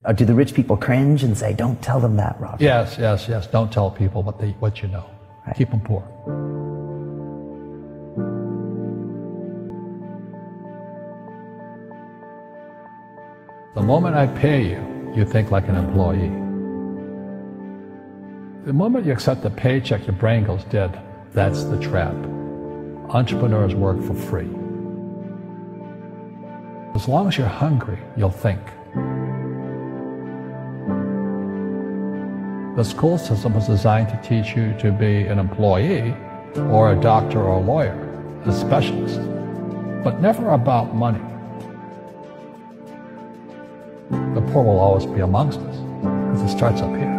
Or do the rich people cringe and say, don't tell them that, Rob? Yes, yes, yes. Don't tell people what you know. Right. Keep them poor. The moment I pay you, you think like an employee. The moment you accept a paycheck, your brain goes dead. That's the trap. Entrepreneurs work for free. As long as you're hungry, you'll think. The school system was designed to teach you to be an employee or a doctor or a lawyer, a specialist, but never about money. The poor will always be amongst us, because it starts up here.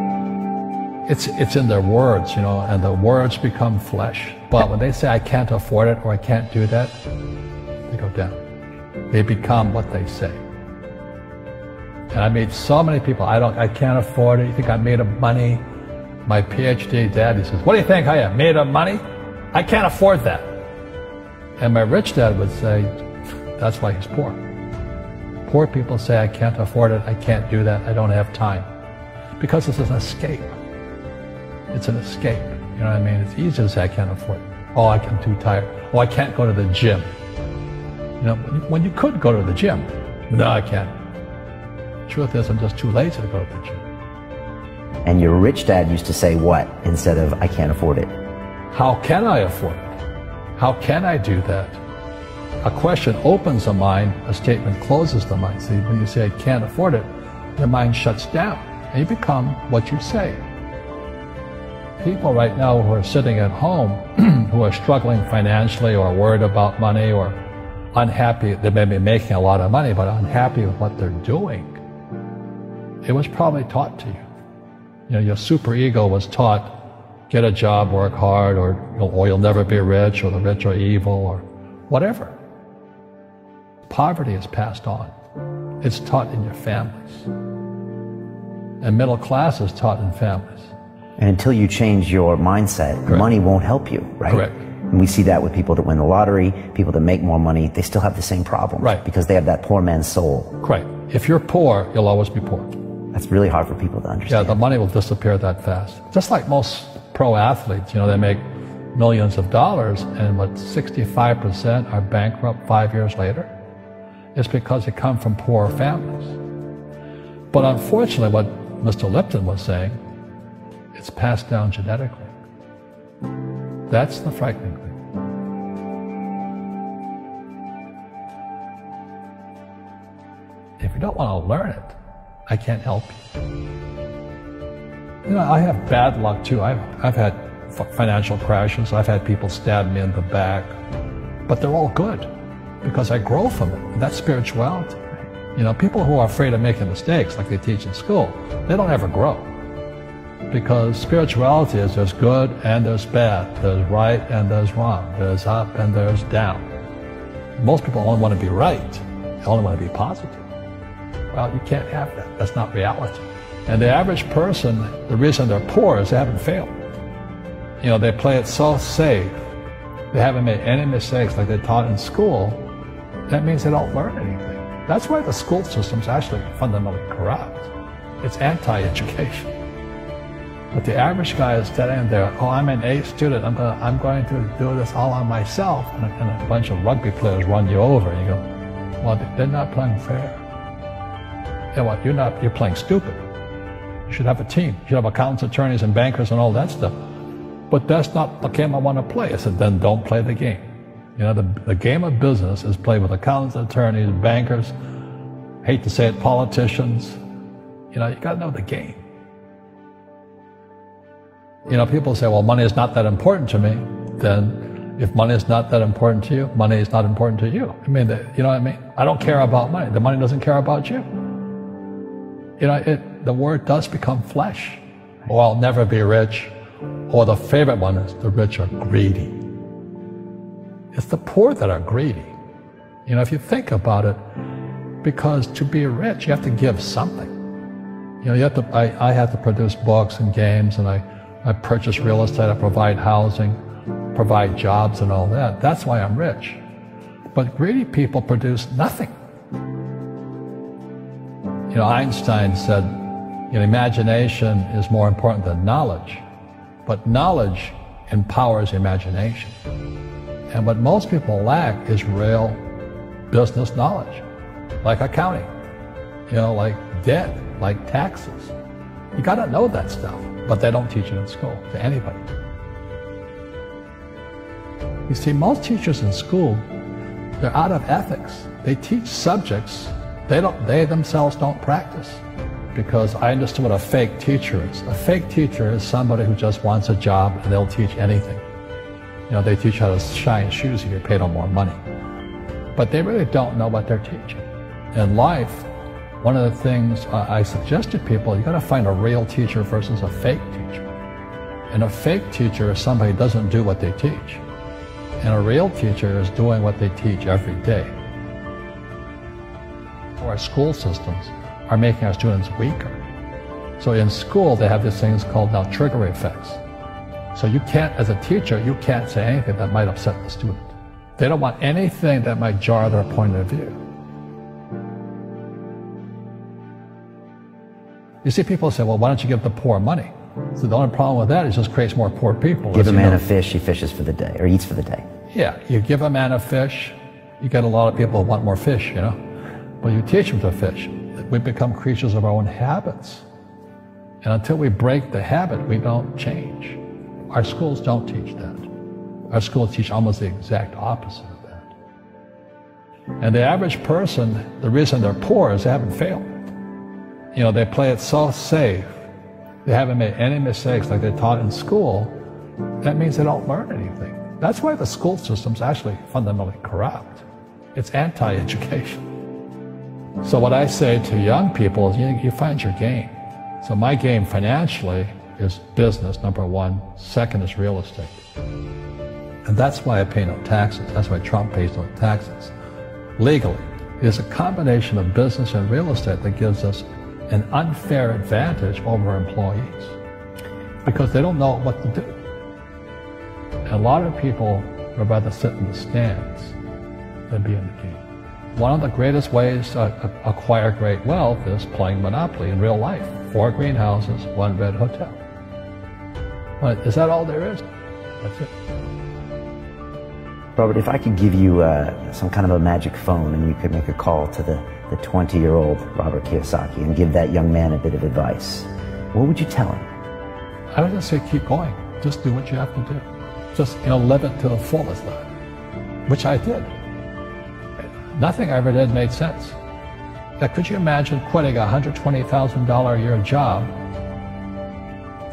It's in their words, you know, and the words become flesh. But when they say, I can't afford it or I can't do that, they go down. They become what they say. And I meet so many people, I can't afford it. You think I'm made of money? My PhD daddy says, what do you think I am, made of money? I can't afford that. And my rich dad would say, that's why he's poor. Poor people say, I can't afford it, I can't do that, I don't have time. Because it's an escape. It's an escape, you know what I mean? It's easy to say, I can't afford it. Oh, I'm too tired. Oh, I can't go to the gym. You know, when you could go to the gym. No, I can't. Truth is, I'm just too lazy to go to the gym. And your rich dad used to say what instead of, I can't afford it? How can I afford it? How can I do that? A question opens the mind, a statement closes the mind. See, when you say, I can't afford it, your mind shuts down, and you become what you say. People right now who are sitting at home, who are struggling financially or worried about money or unhappy, they may be making a lot of money, but unhappy with what they're doing. It was probably taught to you. You know, your superego was taught, get a job, work hard, or you'll never be rich, or the rich are evil, or whatever. Poverty is passed on. It's taught in your families. And middle class is taught in families. And until you change your mindset, Correct. Money won't help you, right? Correct. And we see that with people that win the lottery, people that make more money, they still have the same problem. Right. Because they have that poor man's soul. Right. If you're poor, you'll always be poor. That's really hard for people to understand. Yeah, the money will disappear that fast. Just like most pro athletes, you know, they make millions of dollars, and what, 65% are bankrupt 5 years later? It's because they come from poor families. But unfortunately, what Mr. Lipton was saying, it's passed down genetically. That's the frightening thing. If you don't want to learn it, I can't help you. You know, I have bad luck too. I've had financial crashes. I've had people stab me in the back. But they're all good because I grow from it. And that's spirituality. You know, people who are afraid of making mistakes, like they teach in school, they don't ever grow. Because spirituality is there's good and there's bad. There's right and there's wrong. There's up and there's down. Most people only want to be right. They only want to be positive. Well, you can't have that. That's not reality. And the average person, the reason they're poor is they haven't failed. You know, they play it so safe. They haven't made any mistakes like they taught in school. That means they don't learn anything. That's why the school system's actually fundamentally corrupt. It's anti-education. But the average guy is standing there, oh, I'm an A student, I'm going to do this all on myself. And a bunch of rugby players run you over, and you go, well, they're not playing fair. You know what, you're playing stupid. You should have a team. You should have accountants, attorneys, and bankers and all that stuff. But that's not the game I want to play. I said, then don't play the game. You know, the game of business is played with accountants, attorneys, bankers, hate to say it, politicians. You know, you got to know the game. You know, people say, well, money is not that important to me. Then if money is not that important to you, money is not important to you. I mean, you know what I mean? I don't care about money. The money doesn't care about you. You know, the word does become flesh. Or I'll never be rich. Or the favorite one is the rich are greedy. It's the poor that are greedy. You know, if you think about it, because to be rich, you have to give something. You know, you have to, I have to produce books and games, and I purchase real estate, I provide housing, provide jobs and all that. That's why I'm rich. But greedy people produce nothing. You know, Einstein said, you know, imagination is more important than knowledge, but knowledge empowers imagination. And what most people lack is real business knowledge, like accounting, you know, like debt, like taxes. You gotta know that stuff, but they don't teach it in school to anybody. You see, most teachers in school, they're out of ethics. They teach subjects they themselves don't practice. Because I understood what a fake teacher is. A fake teacher is somebody who just wants a job and they'll teach anything. You know, they teach how to shine shoes if you pay them more money. But they really don't know what they're teaching. In life, one of the things I suggest to people, you gotta find a real teacher versus a fake teacher. And a fake teacher is somebody who doesn't do what they teach. And a real teacher is doing what they teach every day. Our school systems are making our students weaker. So in school, they have these things called now trigger effects. So you can't, as a teacher, you can't say anything that might upset the student. They don't want anything that might jar their point of view. You see people say, well, why don't you give the poor money? So the only problem with that is it just creates more poor people. Give a man a fish, he fishes for the day, or eats for the day. Yeah, you give a man a fish, you get a lot of people who want more fish, you know. But you teach them to fish. We become creatures of our own habits. And until we break the habit, we don't change. Our schools don't teach that. Our schools teach almost the exact opposite of that. And the average person, the reason they're poor is they haven't failed. You know, they play it so safe. They haven't made any mistakes like they're taught in school. That means they don't learn anything. That's why the school system's actually fundamentally corrupt. It's anti-education. So what I say to young people is you find your game. So my game financially is business, number one. Second is real estate. And that's why I pay no taxes. That's why Trump pays no taxes. Legally, it is a combination of business and real estate that gives us an unfair advantage over employees because they don't know what to do. And a lot of people would rather sit in the stands than be in the game. One of the greatest ways to acquire great wealth is playing Monopoly in real life. 4 greenhouses, 1 red hotel. But is that all there is? That's it. Robert, if I could give you some kind of a magic phone and you could make a call to the 20-year-old Robert Kiyosaki and give that young man a bit of advice, what would you tell him? I would just say keep going. Just do what you have to do. Just, you know, live it to the fullest, which I did. Nothing I ever did made sense. Now, could you imagine quitting a $120,000 a year job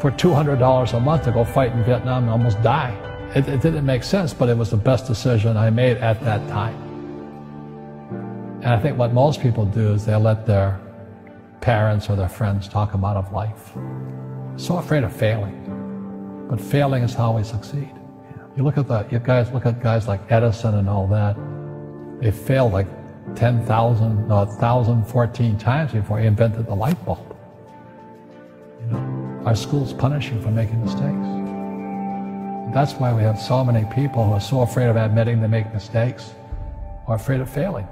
for $200 a month to go fight in Vietnam and almost die? It didn't make sense, but it was the best decision I made at that time. And I think what most people do is they let their parents or their friends talk them out of life. So afraid of failing. But failing is how we succeed. You look at guys like Edison and all that. They failed like 1,014 times before he invented the light bulb. You know, our schools punish you for making mistakes. That's why we have so many people who are so afraid of admitting they make mistakes or afraid of failing.